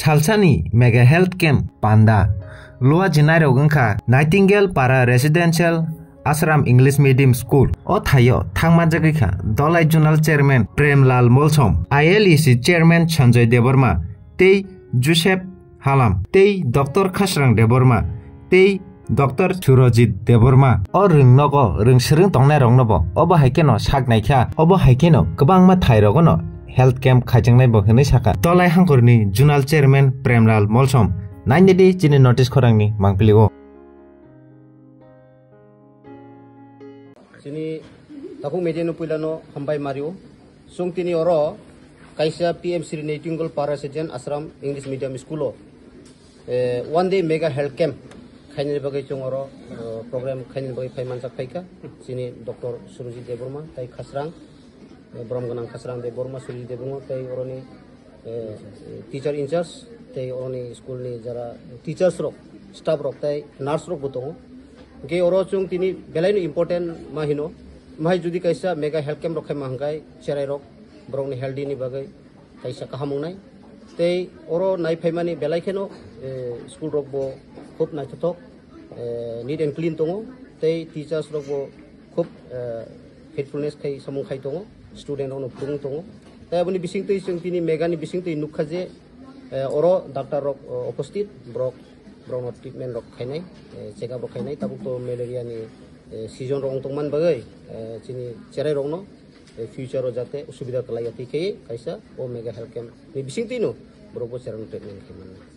Salsani mega health camp panda Lua Jinai Rogangka Nightingale para residential Asram English Medium School O Thayo Thangma Jagika Dolai Journal Chairman Premlal Molsom ILEC Chairman Sanjay Deborma Tei Joseph Halam Tei Dr. Khasrang Deborma Tei Dr. Surojit Deborma O Rungnogo Rungsring Tongnai Rongnobo Obo Haikeno Saknaikha Obo Haikeno Kabangma Thairogono Health Camp Khajangnai bo hwnoi saka Dolai Hangkorni Journal Chairman Premlal Molsom Nainedi chini notice khorangni mangpiligo Sini takung media no pulano hambai Mario sung tini oro kaisa PMC Nightingale para sejen Asram English Medium School one day mega health camp khaini bagai chung oro program khaini bagai phaiman jak phaika sini Dr. Surojit Deborma tai khasrang Bromganang khasrang Deborma Surojit Deborma tai oroni teacher in charge tai oroni school ni jara teachers rok staff rok tai nurse rok botongo ke oro chung tini belaino important mahino mahai judi kaisa mega health camp rokhai mahangkai cherai rok brong ni healthy ni bagai kaisa kahamungnai tei oro nai phaimani belai kheno school rok bo khub naithotok neat and clean tongo tei teachers rok bo khub faithfulness khai samung khai tongo student rok no phung tongo tai aboni bising tei chung tini mega ni bising tei nukha je oro doctor rok opposite brok Brown treatment rok khainai check up rok khainai tabuk to malaria ni season rok tongman bagai chini cherai rok no future ro jate usubida kalai ati ke kaisa o mega health camp ni bising tino brobo cheran treatment khaimani